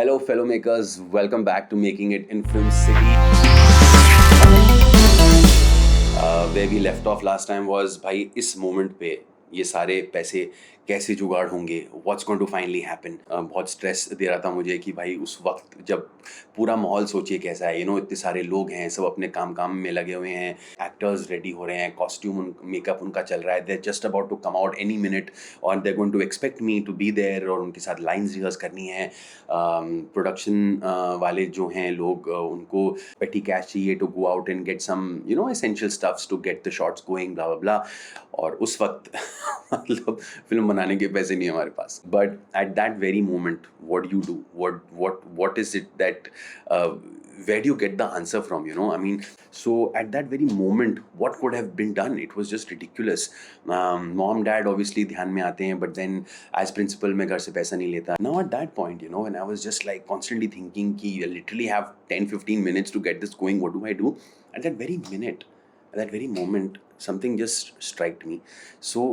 Hello, fellow makers. Welcome back to Making It in Film City. Where we left off last time was भाई इस moment पे ये सारे पैसे कैसे जुगाड़ होंगे, what's going to finally happen. बहुत स्ट्रेस दे रहा था मुझे कि भाई उस वक्त जब पूरा माहौल सोचिए कैसा है, इतने सारे लोग हैं, सब अपने काम में लगे हुए हैं, एक्टर्स रेडी हो रहे हैं, कॉस्ट्यूम मेकअप उनका चल रहा है, they just about to come out any minute और they going to expect me to be there और उनके साथ लाइन्स रिहर्स करनी है। प्रोडक्शन वाले जो हैं लोग, उनको पेटी कैश चाहिए to go out and get some essential stuffs to get the shots going, blah blah blah. और उस वक्त मतलब फिल्म बनाने के पैसे नहीं है हमारे पास, but at that very moment what you do, what is it that where do you get the answer from, I mean, so at that very moment what could have been done? It was just ridiculous. Mom dad obviously ध्यान में आते हैं, but then as principal मैं घर से पैसा नहीं लेता. Now at that point, when I was just like constantly thinking कि I literally have 10-15 minutes to get this going, what do I do? At that very minute, at that very moment, something just struck me. So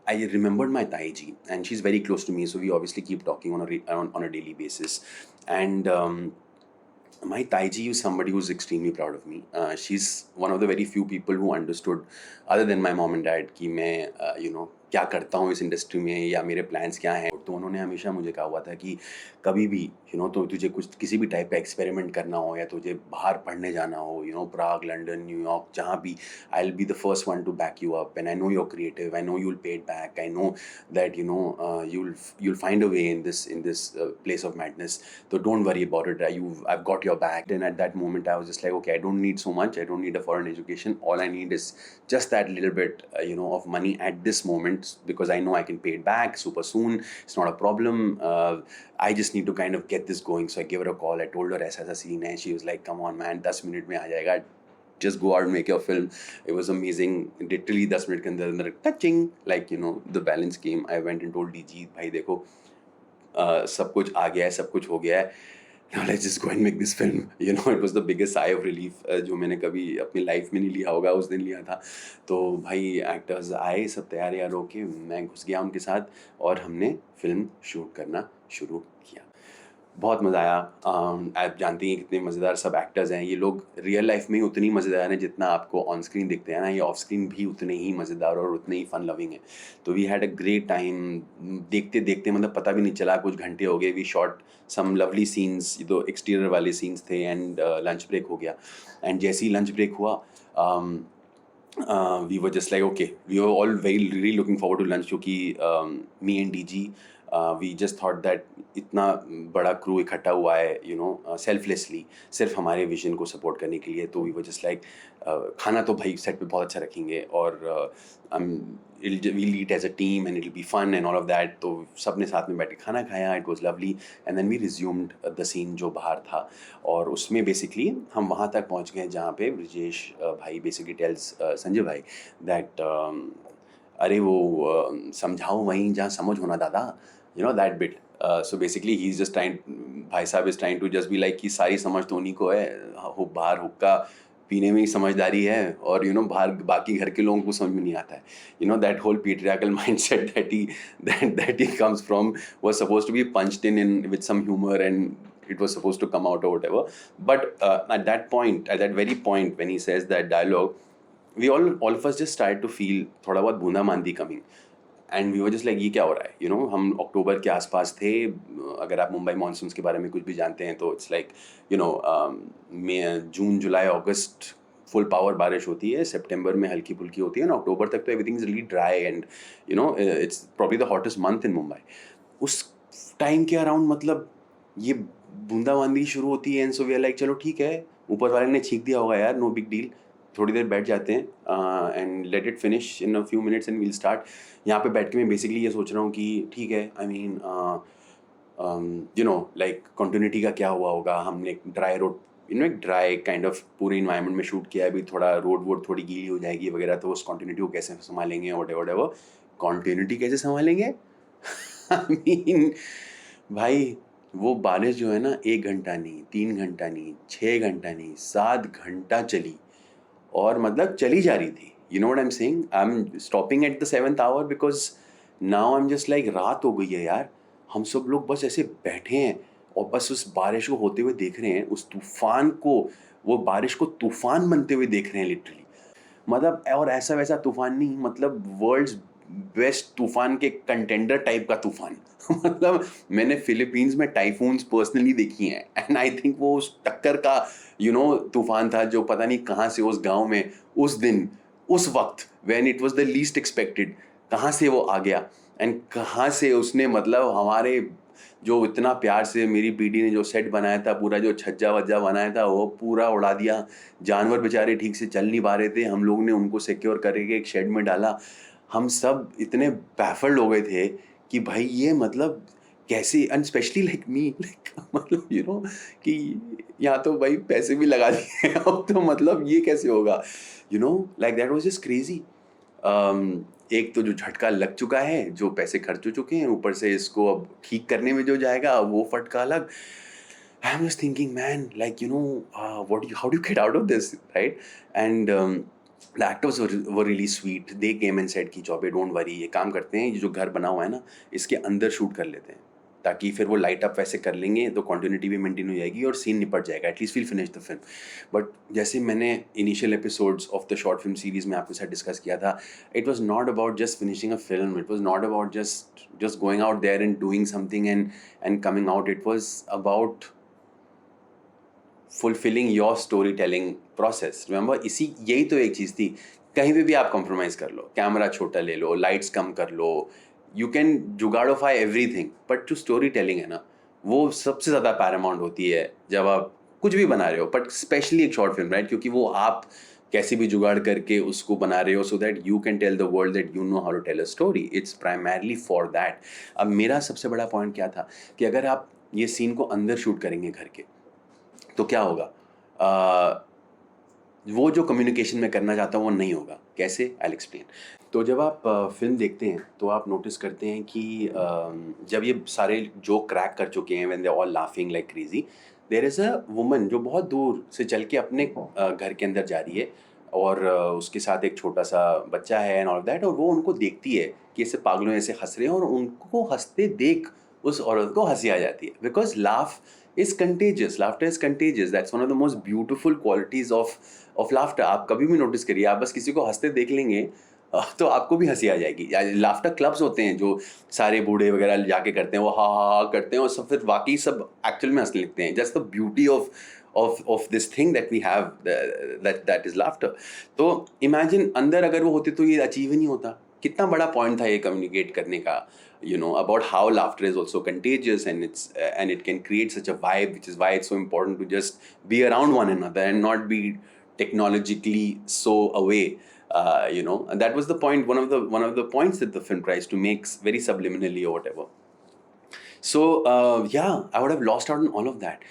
I remembered my Taiji, and she's very close to me, so we obviously keep talking on a daily basis. And my Taiji is somebody who's extremely proud of me. She's one of the very few people who understood, other than my mom and dad, कि मैं क्या करता हूँ इस industry में या मेरे plans क्या हैं। तो उन्होंने हमेशा मुझे कहा हुआ था कि कभी भी तो तुझे कुछ किसी भी टाइप का एक्सपेरिमेंट करना हो या तुझे बाहर पढ़ने जाना हो, प्राग, लंदन, न्यूयॉर्क, जहाँ भी, I will be the first one two back you up, and I know your creative, I know you will pay it back, I know that you'll find a way in this place of madness, so don't worry about it. I've got your back. And at that moment I was just like, okay, I don't need so much, I don't need a foreign education, all I need is just that little bit of money at this moment, because I know I can pay it back super soon, it's not a problem. I just need to kind of get this going. So I gave her a call, I told her ऐसा scene है. She was like, come on man, 10 minute में आ जाएगा, just go out and make your film. It was amazing. Literally 10 minute के अंदर touching, like the balance came. I went and told DG, भाई देखो सब कुछ आ गया है, सब कुछ हो गया है, now let's just go and make this film. It was the biggest sigh of relief जो मैंने कभी अपनी लाइफ में नहीं लिया होगा, उस दिन लिया था. तो भाई एक्टर्स आए, सब तैयार यार होके, मैं घुस गया उनके साथ और हमने फिल्म शूट करना शुरू किया. बहुत मज़ा आया. आप जानते हैं कितने मज़ेदार सब एक्टर्स हैं. ये लोग रियल लाइफ में ही उतनी मज़ेदार हैं जितना आपको ऑन स्क्रीन दिखते हैं ना, ये ऑफ स्क्रीन भी उतने ही मज़ेदार और उतने ही फन लविंग हैं. तो we had a great time. देखते देखते मतलब पता भी नहीं चला, कुछ घंटे हो गए. We shot some lovely scenes, तो एक्सटीरियर वाले सीन्स थे, एंड लंच ब्रेक हो गया. एंड जैसे ही लंच ब्रेक हुआ, we were just like, okay, we were all really looking forward to lunch, क्योंकि me and DG, we just thought that इतना बड़ा क्रू इकट्ठा हुआ है सेल्फलेसली, सिर्फ हमारे विजन को सपोर्ट करने के लिए. तो वी वर जस्ट लाइक, खाना तो भाई सेट पे बहुत अच्छा रखेंगे और we'll eat as a team and it'll be fun and all of that. तो सब ने साथ में बैठ के खाना खाया, it was lovely, and then we resumed the scene जो बाहर था. और उसमें बेसिकली हम वहाँ तक पहुँच गए जहाँ पे ब्रजेश भाई बेसिकली टेल्स संजय भाई दैट अरे वो समझाओ वहीं जहाँ समझ होना दादा, that bit. So basically he's just भाई साहब is trying to just be like कि सारी समझ तो उन्हीं को है, बाहर हुक्का पीने में ही समझदारी है, और बाहर बाकी घर के लोगों को समझ में नहीं आता है. That whole patriarchal mindset that he comes from was supposed to be punched in with some humor, and it was supposed to come out or whatever. But at that very point when he says that dialogue, we all of us just started to feel थोड़ा बहुत बूंदाबांदी coming. And we were just like, ये क्या हो रहा है. हम अक्टूबर के आसपास थे. अगर आप मुंबई मानसून्स के बारे में कुछ भी जानते हैं तो it's like June, July, August full power बारिश होती है, सितंबर में हल्की फुल्की होती है, ना अक्टूबर तक तो everything is really dry, and it's probably the hottest month in Mumbai. उस टाइम के अराउंड मतलब ये बूंदाबांदी शुरू होती है. And so we are like, चलो ठीक है, ऊपर वाले ने छींक दिया होगा यार, नो बिग डील, थोड़ी देर बैठ जाते हैं and let it finish in a few minutes and we'll start. यहाँ पे बैठ के मैं बेसिकली ये सोच रहा हूँ कि ठीक है, आई मीन लाइक कंटिन्यूटी का क्या हुआ होगा. हमने एक ड्राई रोड, एक ड्राई काइंड ऑफ पूरे इन्वायरमेंट में शूट किया है. अभी थोड़ा रोड वोड थोड़ी गीली हो जाएगी वगैरह, तो उस कंटिन्यूटी को कैसे संभालेंगे, वट कंटिन्यूटी कैसे संभालेंगे. आई मीन भाई वो बारिश जो है ना, 1 घंटा नहीं, 3 घंटा नहीं, 6 घंटा नहीं, 7 घंटा चली, और मतलब चली जा रही थी. You know what I'm saying? I'm stopping at the 7th hour because now I'm just like, रात हो गई है यार, हम सब लोग बस ऐसे बैठे हैं और बस उस बारिश को होते हुए देख रहे हैं, उस तूफान को, वो बारिश को तूफान बनते हुए देख रहे हैं लिटरली। मतलब और ऐसा वैसा तूफान नहीं, मतलब वर्ल्ड्स बेस्ट तूफान के कंटेंडर टाइप का तूफान। मतलब मैंने फिलीपींस में टाइफून्स पर्सनली देखी हैं एंड आई थिंक वो उस टक्कर का तूफान था, जो पता नहीं कहाँ से उस गांव में उस दिन उस वक्त when it was the least expected कहाँ से वो आ गया एंड कहाँ से उसने मतलब हमारे जो इतना प्यार से मेरी पीटी ने जो सेट बनाया था, पूरा जो छज्जा वज्जा बनाया था, वो पूरा उड़ा दिया। जानवर बेचारे ठीक से चल नहीं पा रहे थे, हम लोग ने उनको सिक्योर करके एक शेड में डाला। हम सब इतने बैफल्ड हो गए थे कि भाई ये मतलब कैसे, and specially like me, like मतलब कि यहाँ तो भाई पैसे भी लगा दिए अब तो मतलब ये कैसे होगा, like that was just crazy. एक तो जो झटका लग चुका है, जो पैसे खर्च हो चुके हैं, ऊपर से इसको अब ठीक करने में जो जाएगा वो फटका अलग। I am just thinking man, like how do get out of this, right? And the actors were really sweet, they came and said कि चौबे डोंट वरी, ये काम करते हैं, ये जो घर बना हुआ है ना, इसके अंदर शूट कर लेते हैं, ताकि फिर वो लाइट अप वैसे कर लेंगे तो कंटिन्यूटी भी मेंटेन हो जाएगी और सीन निपट जाएगा, at least will finish the film. But जैसे मैंने initial episodes of the short film series में आपके साथ डिस्कस किया था, it was not about just finishing a film, it was not about just going out there and doing something and coming out, it was about fulfilling your story telling process. Remember, यही तो एक चीज़ थी। कहीं पे भी आप compromise कर लो, camera छोटा ले लो, लाइट्स कम कर लो, यू कैन जुगाड़ोफाई एवरीथिंग, बट जो स्टोरी टेलिंग है ना, वो सबसे ज़्यादा पैरामाउंट होती है जब आप कुछ भी बना रहे हो, बट स्पेशली एक शॉर्ट फिल्म, राइट? क्योंकि वो आप कैसे भी जुगाड़ करके उसको बना रहे हो so that you can tell the world that you know how to tell a story. It's primarily for that. अब मेरा सबसे बड़ा पॉइंट क्या था कि अगर आप ये सीन को अंदर शूट करेंगे घर के, तो क्या होगा? वो जो कम्युनिकेशन मैं करना चाहता हूँ वो नहीं होगा। कैसे? I explain. तो जब आप फिल्म देखते हैं तो आप नोटिस करते हैं कि जब ये सारे जोक क्रैक कर चुके हैं, when they all laughing like crazy, there is a woman जो बहुत दूर से चल के अपने घर के अंदर जा रही है, और उसके साथ एक छोटा सा बच्चा है एंड ऑल दैट, और वो उनको देखती है कि ऐसे पागलों ऐसे हंस रहे हैं, और उनको हंसते देख उस औरत को हंसी आ जाती है, because laugh is contagious. Laughter is contagious. That's one of the most beautiful qualities of laughter. आप कभी भी नोटिस करिए, आप बस किसी को हंसते देख लेंगे तो आपको भी हंसी आ जाएगी। लाफ्टर क्लब्स होते हैं जो सारे बूढ़े वगैरह जाके करते हैं, वो हा हा हा करते हैं और सब फिर बाकी सब एक्चुअल में हंसने लगते हैं। Just the beauty of this thing that we have, that is laughter. तो इमेजिन अंदर अगर वो होते तो ये अचीव ही नहीं होता। कितना बड़ा पॉइंट था ये कम्युनिकेट करने का, about how laughter is also contagious, and it can create such a vibe, which is why it's so important to just be around one another and not be technologically so away. And that was the point, one of the points that the film tries to make very subliminally or whatever. So yeah, I would have lost out on all of that.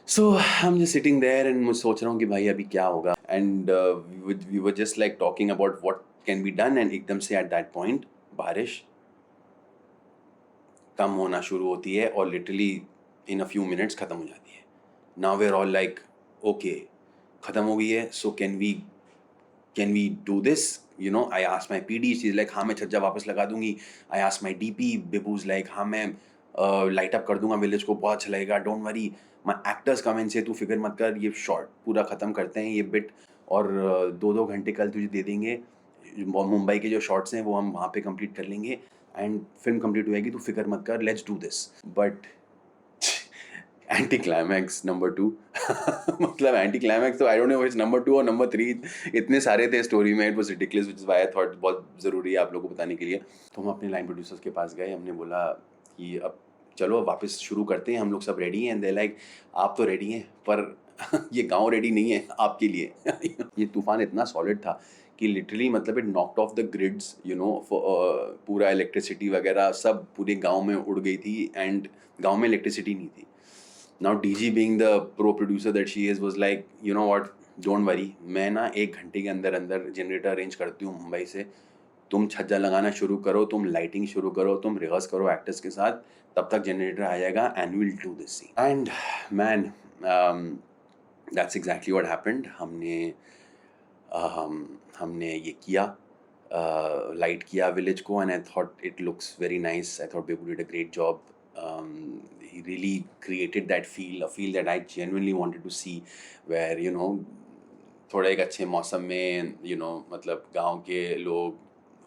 So I'm just sitting there and मैं सोच रहा हूँ कि भाई अभी क्या होगा, and we were just like talking about what can be done, and एकदम से at that point बारिश कम होना शुरू होती है और literally in a few minutes ख़त्म हो जाती है। Now we are all like okay, ख़त्म हो गई है, so can we do this? I asked my PD, she is like हाँ मैं छज्जा वापस लगा दूंगी। आई आस्क्ड माई डीपी, बिबूज लाइक हाँ मैं लाइट अप कर दूंगा विलेज को, बहुत अच्छा लगेगा, don't worry. My actors comment से तू फिक्र मत कर, ये शॉर्ट पूरा ख़त्म करते हैं ये बिट, और 2-2 घंटे कल तुझे दे देंगे, मुंबई के जो शॉर्ट्स हैं वो हम वहाँ पे कंप्लीट कर लेंगे एंड फिल्म कंप्लीट हो जाएगी, तू फिक्र मत कर, let's do this. But anti climax number 2 मतलब एंटी क्लाइमैक्स तो I don't know it's number 2 और नंबर 3, इतने सारे थे स्टोरी में, it was ridiculous, which is why I thought बहुत ज़रूरी है आप लोगों को बताने के लिए। तो हम अपने लाइन प्रोड्यूसर्स के पास गए, हमने बोला कि अब चलो वापस शुरू करते हैं, हम लोग सब रेडी हैं। एंड दे लाइक आप तो रेडी हैं पर ये गांव रेडी नहीं है आपके लिए। ये तूफान इतना सॉलिड था कि लिटरली मतलब it knocked of the grids, पूरा इलेक्ट्रिसिटी वगैरह सब पूरे गांव में उड़ गई थी, एंड गांव में इलेक्ट्रिसिटी नहीं थी। Now DG being the pro producer that she is was like, you know what, don't worry, मैं ना 1 घंटे के अंदर अंदर जनरेटर अरेंज करती हूँ मुंबई से, तुम छज्जा लगाना शुरू करो, तुम लाइटिंग शुरू करो, तुम रिहर्स करो एक्टर्स के साथ, तब तक जनरेटर आ जाएगा and will do this scene. And man, that's exactly what happened. हमने ये किया, लाइट किया विलेज को, and I thought it looks very nice, I thought Bebu did a great job. he really created that feel, a feel that I genuinely wanted to see, where थोड़ा एक अच्छे मौसम में मतलब गांव के लोग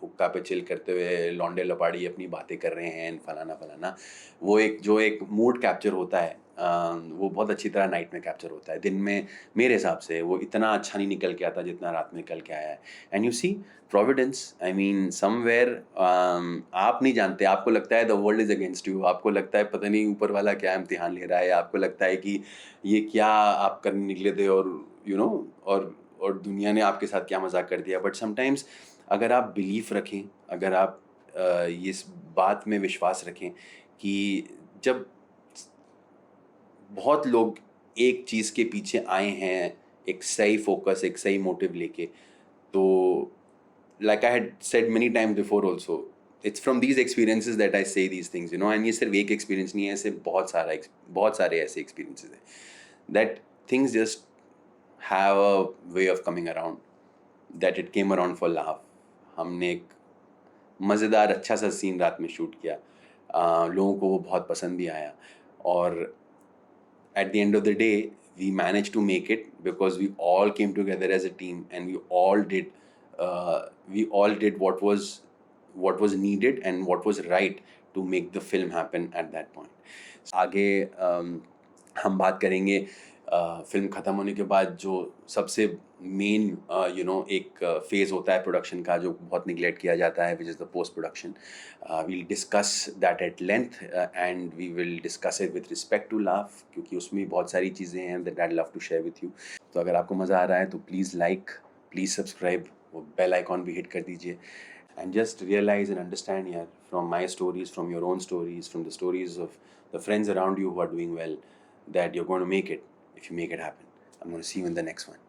हुक्का पे चिल करते हुए लौंडे लपाड़ी अपनी बातें कर रहे हैं, फलाना फलाना। वो एक जो एक मूड कैप्चर होता है, वो बहुत अच्छी तरह नाइट में कैप्चर होता है। दिन में मेरे हिसाब से वो इतना अच्छा नहीं निकल के आता जितना रात में निकल के आया है। And you see providence, I mean somewhere, आप नहीं जानते, आपको लगता है the world is against you, आपको लगता है पता नहीं ऊपर वाला क्या इम्तिहान ले रहा है, आपको लगता है कि ये क्या आप करने निकले थे, और और दुनिया ने आपके साथ क्या मजाक कर दिया। बट समटाइम्स अगर आप बिलीफ रखें, अगर आप ये इस बात में विश्वास रखें कि जब बहुत लोग एक चीज़ के पीछे आए हैं, एक सही फोकस, एक सही मोटिव लेके, तो like I had said many times before also, it's from these experiences that I say these things, and ये सिर्फ एक experience नहीं है, ऐसे बहुत सारे ऐसे experiences हैं that things just have a way of coming around, that it came around for laugh। हमने एक मज़ेदार अच्छा सा सीन रात में शूट किया, लोगों को वो बहुत पसंद भी आया, और at the end of the day we managed to make it because we all came together as a team and we all did what was needed and what was right to make the film happen at that point। आगे हम बात करेंगे film ख़त्म होने के बाद जो सबसे मेन एक फेज़ होता है प्रोडक्शन का, जो बहुत निगलेक्ट किया जाता है, which is the post production. We'll discuss that at length and we will discuss it with respect to laugh, क्योंकि उसमें भी बहुत सारी चीज़ें हैं that I love to share with you. तो अगर आपको मज़ा आ रहा है तो प्लीज़ लाइक, प्लीज़ सब्सक्राइब, वो बेल आइकॉन भी हिट कर दीजिए। And just realize and understand here, from my stories, from your own stories, from the stories of the friends around you who are doing well, that you're going to make it if you make it happen. I'm going to see you in the next one.